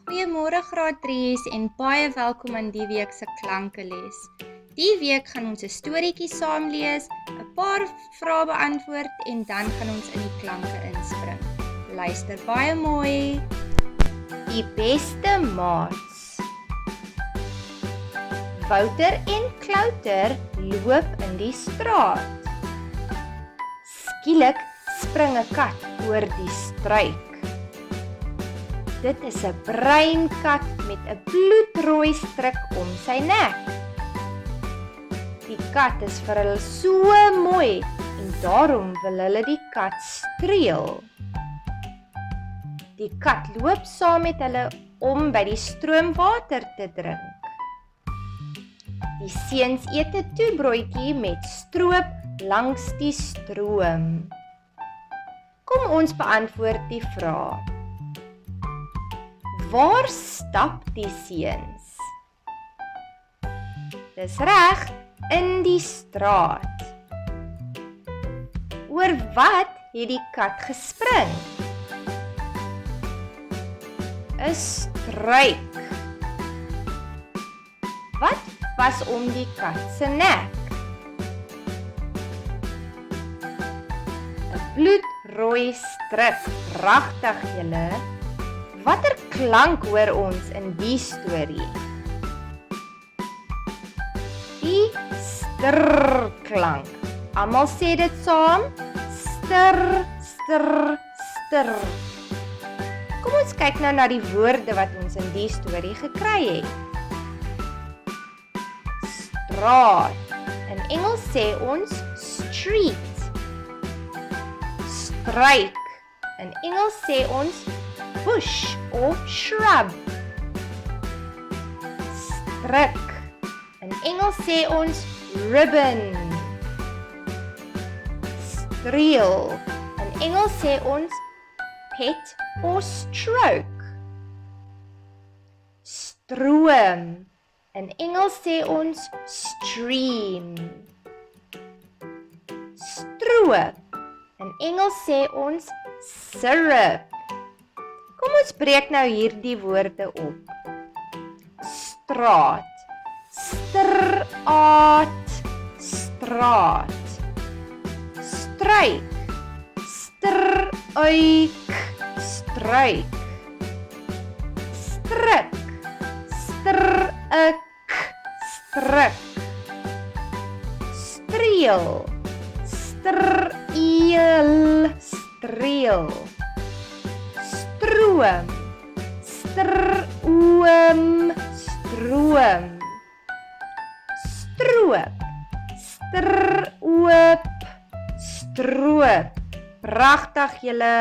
Goeiemôre graad 3's en baie welkom aan die week se klankeles. Die week gaan ons 'n storieetjie saam lees, 'n paar vrae beantwoord en dan gaan ons in die klanke inspring. Luister baie mooi. Die beste maats. Wouter en Klouter loop in die straat. Skielik spring 'n kat oor die struik. Dit is 'n bruin kat met 'n bloedrooi stryk om sy nek. Die kat is vir hulle so mooi en daarom wil hulle die kat streel. Die kat loop saam met hulle om by die stroom water te drink. Die seuns eet 'n toebroodjie met stroop langs die stroom. Kom ons beantwoord die vraag. Waar stap die seuns? Dis reg, in die straat. Oor wat het die kat gespring? 'n Struik. Wat was om die kat se nek? 'n bloedrooi stryk. Pragtig julle. Watter klank hoor ons in die storie? Die stir klank. Almal sê dit saam. Stir, stir, stir. Kom ons kyk nou na die woorde wat ons in die storie gekry het. Straat. In Engels sê ons street. Struik. In Engels sê ons bush of shrub. Stryk. In Engels sê ons ribbon. Streel. In Engels sê ons pet of stroke. Stroom. In Engels sê ons stream. Stroop. In Engels sê ons syrup. Kom ons breek nou hierdie woorde op. Straat. Straat. Straat. Struik. Struik. Struik. Stryk. Stryk. Stryk. Streel. Streel. Streel. Stroom. Stroom. Stroom. Stroop. Stroop. Stroop. Pragtig julle.